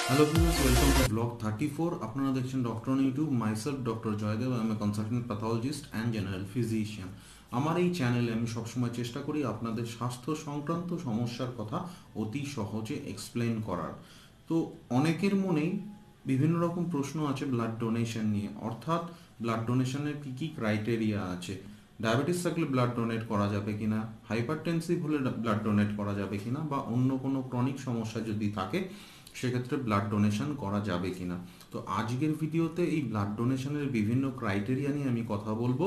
Hello viewers, welcome to vlog 34. আপনারা দেখছেন doctor on YouTube. Myself doctor Joydev, I am a consultant pathologist and general physician. আমার এই চ্যানেলে আমি সবসময় চেষ্টা করি আপনাদের স্বাস্থ্য সংক্রান্ত সমস্যার কথা অতি সহজে এক্সপ্লেন করার। তো অনেকের মনেই বিভিন্ন রকম প্রশ্ন আছে ব্লাড ডোনেশন নিয়ে, অর্থাৎ ব্লাড ডোনেশনের কী কী ক্রাইটেরিয়া আছে, ডায়াবেটিস থাকলে ব্লাড ডোনেট করা যাবে কিনা, হাইপারটেনসিভ হলে ব্লাড ডোনেট করা যাবে কিনা, বা অন্য কোনো ক্রনিক সমস্যা যদি থাকে সেক্ষেত্রে ব্লাড ডোনেশন করা যাবে কিনা। তো আজকের ভিডিওতে এই ব্লাড ডোনেশনের বিভিন্ন ক্রাইটেরিয়া নিয়ে আমি কথা বলবো।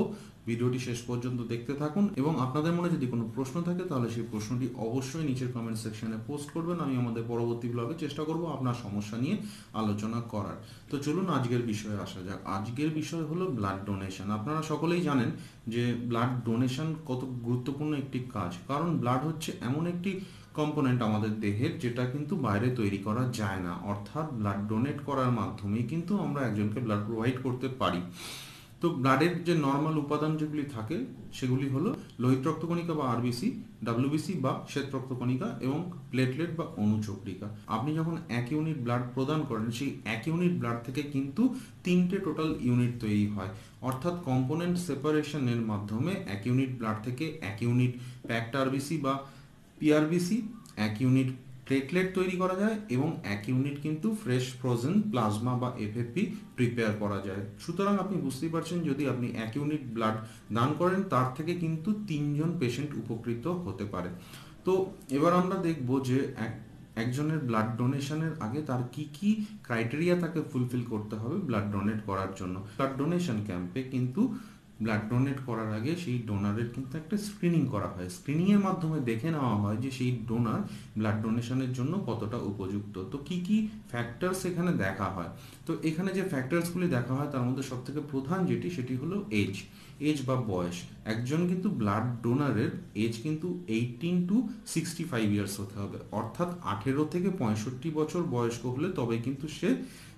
ভিডিওটি শেষ পর্যন্ত দেখতে থাকুন এবং আপনাদের মনে যদি কোনো প্রশ্ন থাকে তাহলে সেই প্রশ্নটি অবশ্যই নিচের কমেন্ট সেকশনে পোস্ট করবেন। আমি আমাদের পরবর্তী ব্লগে চেষ্টা করব আপনার সমস্যা নিয়ে আলোচনা করার। তো চলুন আজকের বিষয়ে আসা যাক। আজকের বিষয় হলো ব্লাড ডোনেশন। আপনারা সকলেই জানেন যে ব্লাড ডোনেশন কত গুরুত্বপূর্ণ একটি কাজ, কারণ ব্লাড হচ্ছে এমন একটি কম্পোনেন্ট আমাদের দেহের যেটা কিন্তু বাইরে তৈরি করা যায় না, অর্থাৎ ব্লাড ডোনেট করার মাধ্যমে কিন্তু আমরা একজনকে ব্লাড প্রোভাইড করতে পারি। তো ব্লাডের যে নর্মাল উপাদান যেগুলি থাকে সেগুলি হলো লোহিত রক্তকণিকা বা আরবিসি, ডাব্লিউবিসি বা শ্বেত রক্তকণিকা এবং প্লেটলেট বা অনুচক্রিকা। আপনি যখন 1 ইউনিট ব্লাড প্রদান করেন সেই 1 ইউনিট ব্লাড থেকে কিন্তু 3টে টোটাল ইউনিট তৈরি হয়, অর্থাৎ কম্পোনেন্ট সেপারেশনের মাধ্যমে 1 ইউনিট ব্লাড থেকে 1 ইউনিট প্যাকড আরবিসি বা পিআরবিসি, 1 ইউনিট প্লেটলেট তৈরি করা যায় এবং 1 ইউনিট কিন্তু ফ্রেশ ফ্রোজেন প্লাজমা বা এফএফপি প্রিপেয়ার করা যায়। সুতরাং আপনি বুঝতেই পারছেন, যদি আপনি 1 ইউনিট ব্লাড দান করেন তার থেকে কিন্তু 3জন পেশেন্ট উপকৃত হতে পারে। তো এবার আমরা দেখব যে একজনের ব্লাড ডোনেশনের আগে তার কি কি ক্রাইটেরিয়া তাকে ফুলফিল করতে হবে ব্লাড ডোনেট করার জন্য। ব্লাড ডোনেশন ক্যাম্পে কিন্তু ব্লাড ডোনেট করার আগে সেই ডোনারের কিন্তু একটা স্ক্রিনিং করা হয়। স্ক্রিনিংয়ের মাধ্যমে দেখে নেওয়া হয় যে সেই ডোনার ব্লাড ডোনেশনের জন্য কতটা উপযুক্ত। তো কি কি ফ্যাক্টরস এখানে দেখা হয়, তো এখানে যে ফ্যাক্টরসগুলি দেখা হয় তার মধ্যে সবথেকে প্রধান যেটি সেটি হলো এজ বা বয়স। একজন কিন্তু ব্লাড ডোনারের এজ কিন্তু 18 to 65 ইয়ার্স হতে হবে, অর্থাৎ 18 থেকে 65 বছর বয়স্ক হলে তবে কিন্তু সে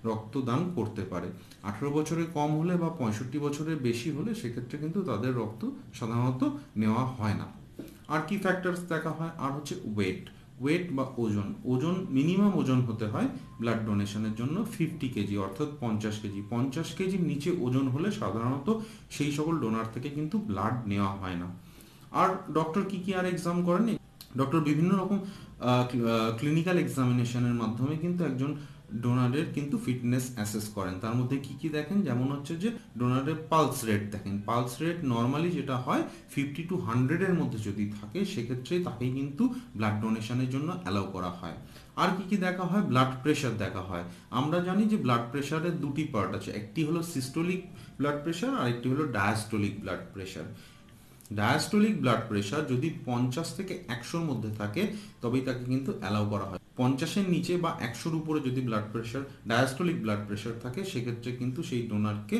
রক্তদান করতে পারে। 18 বছরের কম হলে বা 65 বছরের বেশি হলে সেক্ষেত্রে কিন্তু তাদের রক্ত সাধারণত নেওয়া হয় না। আর কি ফ্যাক্টরস দেখা হয়, আর হচ্ছে ওয়েট বা ওজন মিনিমাম ওজন হতে হয় ব্লাড ডোনেশনের জন্য 50 কেজি, অর্থাৎ 50 কেজি। 50 কেজির নিচে ওজন হলে সাধারণত সেই সকল ডোনার থেকে কিন্তু ব্লাড নেওয়া হয় না। আর ডক্টর কি কি আর এক্সাম করেন, ডক্টর বিভিন্ন রকম ক্লিনিক্যাল এক্সামিনেশনের মাধ্যমে কিন্তু একজন ডোনারের কিন্তু ফিটনেস অ্যাসেস করেন। তার মধ্যে কি কি দেখেন, যেমন হচ্ছে যে ডোনারের পালস রেট দেখেন। পালস রেট নর্মালি যেটা হয় 50 to 100 এর মধ্যে যদি থাকে সেক্ষেত্রে তাকেই কিন্তু ব্লাড ডোনেশনের জন্য অ্যালাউ করা হয়। আর কি কি দেখা হয়, ব্লাড প্রেশার দেখা হয়। আমরা জানি যে ব্লাড প্রেশারের দুটি পার্ট আছে, একটি হলো সিস্টোলিক ব্লাড প্রেশার আর একটি হলো diastolic blood pressure. Diastolic blood pressure যদি 50 থেকে 100-র মধ্যে থাকে তবেই তাকে কিন্তু অ্যালাউ করা হয়। 50-এর নিচে বা 100-র উপরে যদি blood pressure diastolic blood pressure থাকে সেক্ষেত্রে কিন্তু সেই ডোনারকে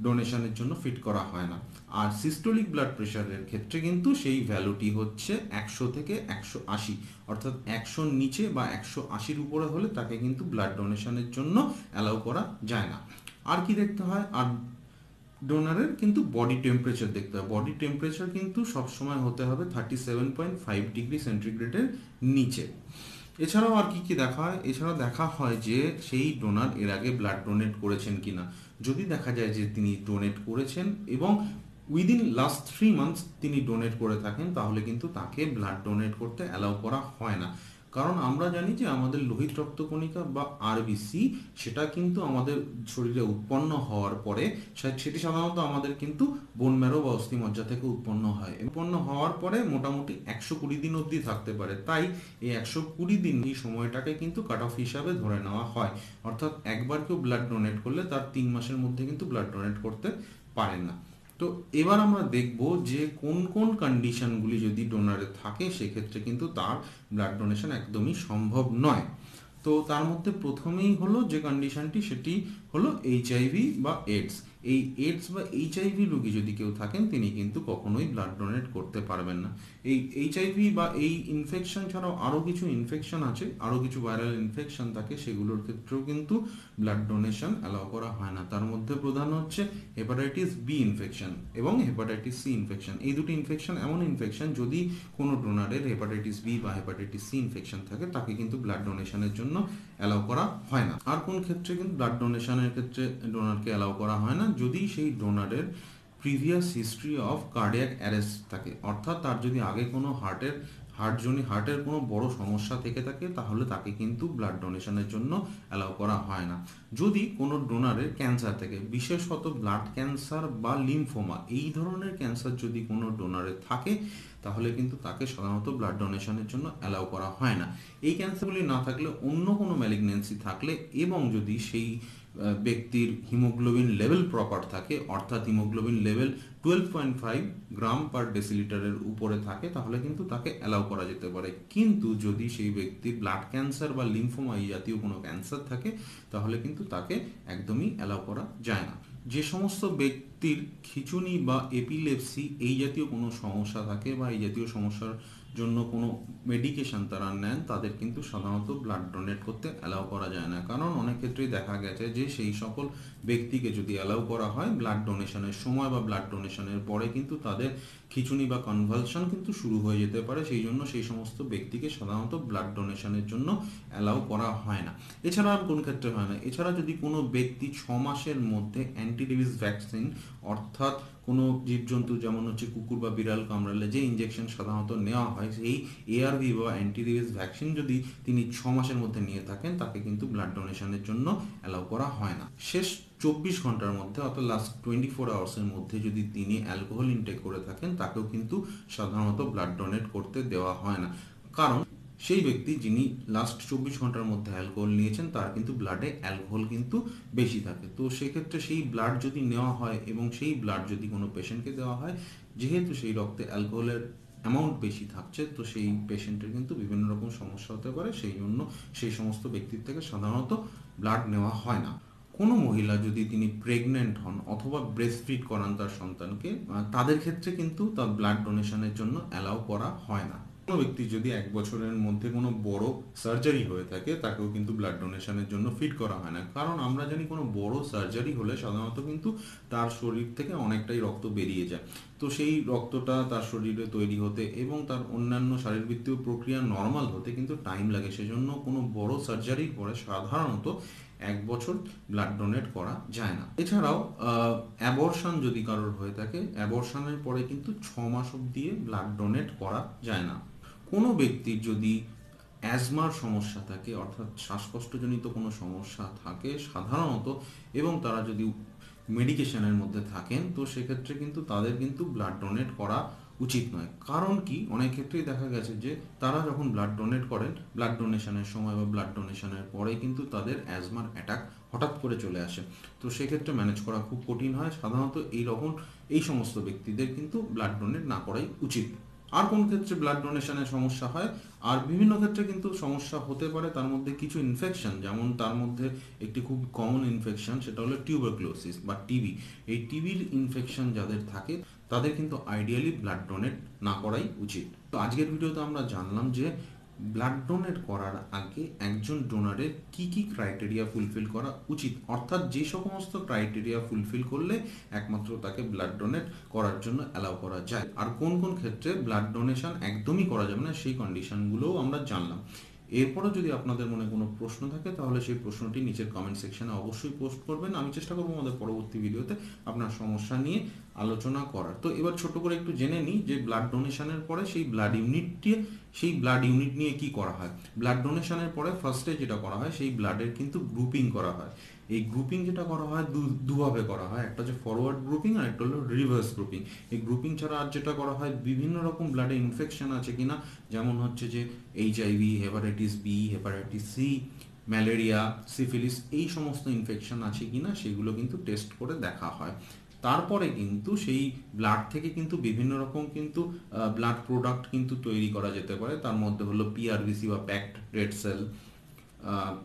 ডোনেশনের জন্য ফিট করা হয় না। আর সিস্টোলিক ব্লাড প্রেশারের ক্ষেত্রে কিন্তু সেই ভ্যালুটি হচ্ছে 100 থেকে 180, অর্থাৎ 100-র নিচে বা 180-র উপরে হলে তাকে কিন্তু ব্লাড ডোনেশনের জন্য অ্যালাউ করা যায় না। আর কি দেখতে হয়, আর ডোনারের কিন্তু বডি টেম্পারেচার দেখতে হয়। বডি টেম্পারেচার কিন্তু সবসময় হতে হবে 37.5 ডিগ্রি সেন্টিগ্রেডের নিচে। এছাড়াও আর কি কি দেখা হয়, এছাড়াও দেখা হয় যে সেই ডোনার এর আগে ব্লাড ডোনেট করেছেন কিনা। যদি দেখা যায় যে তিনি ডোনেট করেছেন এবং উইদিন লাস্ট 3 মান্থস তিনি ডোনেট করে থাকেন তাহলে কিন্তু তাকে ব্লাড ডোনেট করতে অ্যালাউ করা হয় না। কারণ আমরা জানি যে আমাদের লোহিত রক্তকণিকা বা আরবিসি সেটা কিন্তু আমাদের শরীরে উৎপন্ন হওয়ার পরে সেটি সাধারণত আমাদের কিন্তু বোন ম্যারো বা অস্থিমজ্জা থেকে উৎপন্ন হয়। উৎপন্ন হওয়ার পরে মোটামুটি 120 দিন অবধি থাকতে পারে, তাই এই 120 দিন এই সময়টাকে কিন্তু কাট অফ হিসাবে ধরে নেওয়া হয়। অর্থাৎ একবার কেউ ব্লাড ডোনেট করলে তার 3 মাসের মধ্যে কিন্তু ব্লাড ডোনেট করতে পারেন না। তো এবার আমরা দেখব যে কোন কোন কন্ডিশনগুলি যদি ডোনারে থাকে সেক্ষেত্রে কিন্তু তার ব্লাড ডোনেশন একদমই সম্ভব নয়। তো তার মধ্যে প্রথমেই হলো যে কন্ডিশনটি সেটি হলো এইচআইভি বা এইডস। এই এইডস বা এইচআইভি রোগী যদি কেউ থাকেন তিনি কিন্তু কখনোই ব্লাড ডোনেট করতে পারবেন না। এই এইচআইভি বা এই ইনফেকশন ছাড়াও আরও কিছু ইনফেকশন আছে, আরও কিছু ভাইরাল ইনফেকশন থাকে, সেগুলোর ক্ষেত্রেও কিন্তু ব্লাড ডোনেশন অ্যালাউ করা হয় না। তার মধ্যে প্রধান হচ্ছে হেপাটাইটিস বি ইনফেকশন এবং হেপাটাইটিস সি ইনফেকশন। এই দুটি ইনফেকশন এমন ইনফেকশন, যদি কোনো ডোনারের হেপাটাইটিস বি বা হেপাটাইটিস সি ইনফেকশন থাকে তাকে কিন্তু ব্লাড ডোনেশনের জন্য অ্যালাউ করা হয় না। আর কোন ক্ষেত্রে কিন্তু ব্লাড ডোনেশনের ক্ষেত্রে ডোনারকে অ্যালাউ করা হয় না? যদি সেই ডোনারের previous history of cardiac arrest থাকে, অর্থাৎ তার যদি আগে কোনো হার্টের কোনো বড় সমস্যা থেকে থাকে, তাহলে তাকে কিন্তু ব্লাড ডোনেশনের জন্য অ্যালাউ করা হয় না। যদি কোনো ডোনারের ক্যান্সার থেকে, বিশেষত ব্লাড ক্যান্সার বা লিম্ফোমা এই ধরনের ক্যান্সার যদি কোনো ডোনারের থাকে, তাহলে কিন্তু তাকে সাধারণত ব্লাড ডোনেশনের জন্য অ্যালাউ করা হয় না। এই ক্যান্সারগুলি না থাকলে অন্য কোনো ম্যালিগনেন্সি থাকলে এবং যদি সেই ব্যক্তির হিমোগ্লোবিন লেভেল প্রপার থাকে, অর্থাৎ হিমোগ্লোবিন লেভেল 12.5 গ্রাম পার ডেসিলিটারের উপরে থাকে, তাহলে কিন্তু তাকে অ্যালাউ করা যেতে পারে। কিন্তু যদি সেই ব্যক্তির ব্লাড ক্যান্সার বা লিম্ফোমা এই জাতীয় কোনো ক্যান্সার থাকে, তাহলে কিন্তু তাকে একদমই অ্যালাউ করা যায় না। যে সমস্ত ব্যক্তির খিঁচুনি বা এপিলেপসি এই জাতীয় কোনো সমস্যা থাকে বা এই জাতীয় সমস্যার জন্য কোনো মেডিকেশন তারা নেন, তাদের কিন্তু সাধারণত ব্লাড ডোনেট করতে অ্যালাউ করা যায় না। কারণ অনেক ক্ষেত্রেই দেখা গেছে যে সেই সকল ব্যক্তিকে যদি অ্যালাউ করা হয় ব্লাড ডোনেশনের সময় বা ব্লাড ডোনেশনের পরে, কিন্তু তাদের খিঁচুনি বা কনভালশন কিন্তু শুরু হয়ে যেতে পারে। সেই জন্য সেই সমস্ত ব্যক্তিকে সাধারণত ব্লাড ডোনেশনের জন্য অ্যালাউ করা হয় না। এছাড়া আর কোন ক্ষেত্রে হয় না? এছাড়া যদি কোনো ব্যক্তি 6 মাসের মধ্যে অ্যান্টিরেবিস ভ্যাকসিন, অর্থাৎ কোনো জীবজন্তু যেমন হচ্ছে কুকুর বা বিড়াল কামড়ালে যে ইনজেকশন সাধারণত নেওয়া হয়, সেই এআরভি বা অ্যান্টিরেবিস ভ্যাকসিন যদি তিনি 6 মাসের মধ্যে নিয়ে থাকেন, তাকে কিন্তু ব্লাড ডোনেশনের জন্য অ্যালাউ করা হয় না। শেষ 24 ঘন্টার মধ্যে, অর্থাৎ লাস্ট 24 আওয়ার্সের মধ্যে যদি তিনি অ্যালকোহল ইনটেক করে থাকেন, তাকেও কিন্তু সাধারণত ব্লাড ডোনেট করতে দেওয়া হয় না। কারণ সেই ব্যক্তি যিনি লাস্ট 24 ঘন্টার মধ্যে অ্যালকোহল নিয়েছেন, তার কিন্তু ব্লাডে অ্যালকোহল কিন্তু বেশি থাকে। তো সেক্ষেত্রে সেই ব্লাড যদি নেওয়া হয় এবং সেই ব্লাড যদি কোনো পেশেন্টকে দেওয়া হয়, যেহেতু সেই রক্তে অ্যালকোহলের অ্যামাউন্ট বেশি থাকছে, তো সেই পেশেন্টের কিন্তু বিভিন্ন রকম সমস্যা হতে পারে। সেই জন্য সেই সমস্ত ব্যক্তির থেকে সাধারণত ব্লাড নেওয়া হয় না। কোনো মহিলা যদি তিনি প্রেগনেন্ট হন অথবা ব্রেস্ট ফিড করান তার সন্তানকে, তাদের ক্ষেত্রে কিন্তু তার ব্লাড ডোনেশনের জন্য অ্যালাউ করা হয় না। কোনো ব্যক্তি যদি 1 বছরের মধ্যে কোনো বড় সার্জারি হয়ে থাকে, তাকেও কিন্তু ব্লাড ডোনেশনের জন্য ফিট করা হয় না। কারণ আমরা জানি কোনো বড় সার্জারি হলে সাধারণত কিন্তু তার শরীর থেকে অনেকটাই রক্ত বেরিয়ে যায়। তো সেই রক্তটা তার শরীরে তৈরি হতে এবং তার অন্যান্য শারীরবৃত্তীয় প্রক্রিয়া নর্মাল হতে কিন্তু টাইম লাগে। সেজন্য কোনো বড় সার্জারির পরে সাধারণত 1 বছর ব্লাড ডোনেট করা যায় না। এছাড়াও অ্যাবর্শন যদি কারোর হয়ে থাকে, অ্যাবর্শনের পরে কিন্তু 6 মাস অবধি ব্লাড ডোনেট করা যায় না। কোনো ব্যক্তির যদি অ্যাজমার সমস্যা থাকে, অর্থাৎ শ্বাসকষ্টজনিত কোনো সমস্যা থাকে সাধারণত, এবং তারা যদি মেডিকেশনের মধ্যে থাকেন, তো সেক্ষেত্রে কিন্তু তাদের কিন্তু ব্লাড ডোনেট করা উচিত নয়। কারণ কি, অনেক ক্ষেত্রেই দেখা গেছে যে তারা যখন ব্লাড ডোনেট করেন, ব্লাড ডোনেশনের সময় বা ব্লাড ডোনেশনের পরে কিন্তু তাদের অ্যাজমার অ্যাটাক হঠাৎ করে চলে আসে। তো সেক্ষেত্রে ম্যানেজ করা খুব কঠিন হয়। সাধারণত এই সমস্ত ব্যক্তিদের কিন্তু ব্লাড ডোনেট না করাই উচিত। আর কোন ক্ষেত্রে ব্লাড ডোনেশনের সমস্যা হয়? আর বিভিন্ন ক্ষেত্রে কিন্তু সমস্যা হতে পারে। তার মধ্যে কিছু ইনফেকশন, যেমন তার মধ্যে একটি খুব কমন ইনফেকশন, সেটা হলো টিউবারক্লোসিস বা টিবি। এই টিবির ইনফেকশন যাদের থাকে, তাদের কিন্তু আইডিয়ালি ব্লাড ডোনেট না করাই উচিত। তো আজকের ভিডিওতে আমরা জানলাম যে ব্লাড ডোনেট করার আগে একজন ডোনারের কি কি ক্রাইটেরিয়া ফুলফিল করা উচিত, অর্থাৎ যে সমস্ত ক্রাইটেরিয়া ফুলফিল করলে একমাত্র তাকে ব্লাড ডোনেট করার জন্য অ্যালাউ করা যায়, আর কোন কোন ক্ষেত্রে ব্লাড ডোনেশন একদমই করা যাবে না, সেই কন্ডিশনগুলোও আমরা জানলাম। এরপরও যদি আপনাদের মনে কোনো প্রশ্ন থাকে, তাহলে সেই প্রশ্নটি নিচের কমেন্ট সেকশনে অবশ্যই পোস্ট করবেন। আমি চেষ্টা করবো আমাদের পরবর্তী ভিডিওতে আপনার সমস্যা নিয়ে আলোচনা করার। তো এবার ছোট করে একটু জেনে নিই যে ব্লাড ডোনেশনের পরে সেই ব্লাড ইউনিট নিয়ে কি করা হয়। ব্লাড ডোনেশনের পরে ফার্স্টে যেটা করা হয়, সেই ব্লাডের কিন্তু গ্রুপিং করা হয়। এই গ্রুপিং যেটা করা হয় দুভাবে করা হয়, একটা হচ্ছে ফরওয়ার্ড গ্রুপিং আর একটা হলো রিভার্স গ্রুপিং। এই গ্রুপিং ছাড়া আর যেটা করা হয়, বিভিন্ন রকম ব্লাডে ইনফেকশন আছে কিনা, যেমন হচ্ছে যে HIV, hepatitis B, hepatitis C, malaria, syphilis, এই সমস্ত ইনফেকশন আছে কিনা সেগুলো কিন্তু টেস্ট করে দেখা হয়। তারপরে কিন্তু সেই ব্লাড থেকে কিন্তু বিভিন্ন রকম কিন্তু ব্লাড প্রোডাক্ট কিন্তু তৈরি করা যেতে পারে। তার মধ্যে হলো পিআরবিসি বা প্যাকড রেড সেল,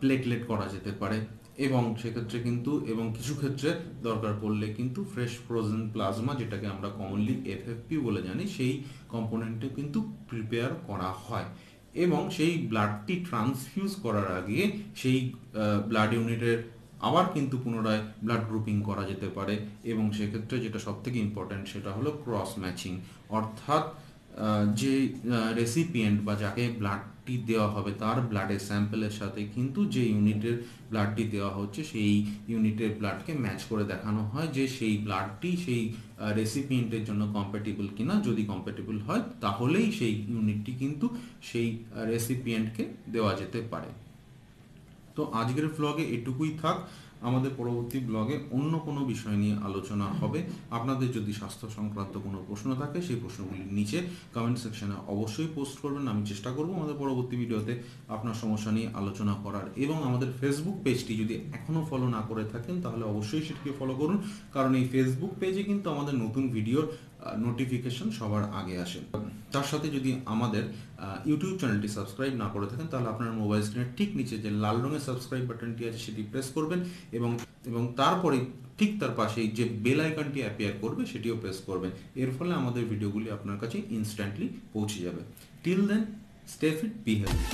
প্লেটলেট করা যেতে পারে, এবং সেক্ষেত্রে কিন্তু এবং কিছু ক্ষেত্রে দরকার পড়লে কিন্তু ফ্রেশ ফ্রোজেন প্লাজমা, যেটাকে আমরা কমনলি এফএফপি বলে জানি, সেই কম্পোনেন্টে কিন্তু প্রিপেয়ার করা হয়। এবং সেই ব্লাডটি ট্রান্সফিউজ করার আগে সেই ব্লাড ইউনিটের আবার কিন্তু পুনরায় ব্লাড গ্রুপিং করা যেতে পারে। এবং সেক্ষেত্রে যেটা সবথেকে ইম্পর্ট্যান্ট সেটা হলো ক্রস ম্যাচিং, অর্থাৎ যে রেসিপিয়েন্ট বা যাকে ব্লাডটি দেওয়া হবে তার ব্লাডের স্যাম্পেলের সাথে কিন্তু যে ইউনিটের ব্লাডটি দেওয়া হচ্ছে সেই ইউনিটের ব্লাডকে ম্যাচ করে দেখানো হয় যে সেই ব্লাডটি সেই রেসিপিয়েন্টের জন্য কম্প্যাটিবল কিনা। যদি কম্প্যাটিবল হয় তাহলেই সেই ইউনিটটি কিন্তু সেই রেসিপিয়েন্টকে দেওয়া যেতে পারে। তো আজকের ব্লগে এটুকুই থাক। আমাদের পরবর্তী ব্লগে অন্য কোনো বিষয় নিয়ে আলোচনা হবে। আপনাদের যদি স্বাস্থ্য সংক্রান্ত কোনো প্রশ্ন থাকে সেই প্রশ্নগুলি নিচে কমেন্ট সেকশনে অবশ্যই পোস্ট করবেন। আমি চেষ্টা করব আমাদের পরবর্তী ভিডিওতে আপনার সমস্যা নিয়ে আলোচনা করার। এবং আমাদের ফেসবুক পেজটি যদি এখনও ফলো না করে থাকেন তাহলে অবশ্যই সেটিকে ফলো করুন, কারণ এই ফেসবুক পেজে কিন্তু আমাদের নতুন ভিডিওর নোটিফিকেশন সবার আগে আসে। তার সাথে যদি আমাদের ইউটিউব চ্যানেলটি সাবস্ক্রাইব না করে থাকেন তাহলে আপনার মোবাইল স্ক্রিনের ঠিক নিচে যে লাল রঙের সাবস্ক্রাইব বাটনটি আছে সেটি প্রেস করবেন এবং তারপরে ঠিক তার পাশেই যে বেল আইকনটি অ্যাপিয়ার করবে সেটিও প্রেস করবেন। এর ফলে আমাদের ভিডিওগুলি আপনার কাছে ইনস্ট্যান্টলি পৌঁছে যাবে। Till then, stay fit, be healthy.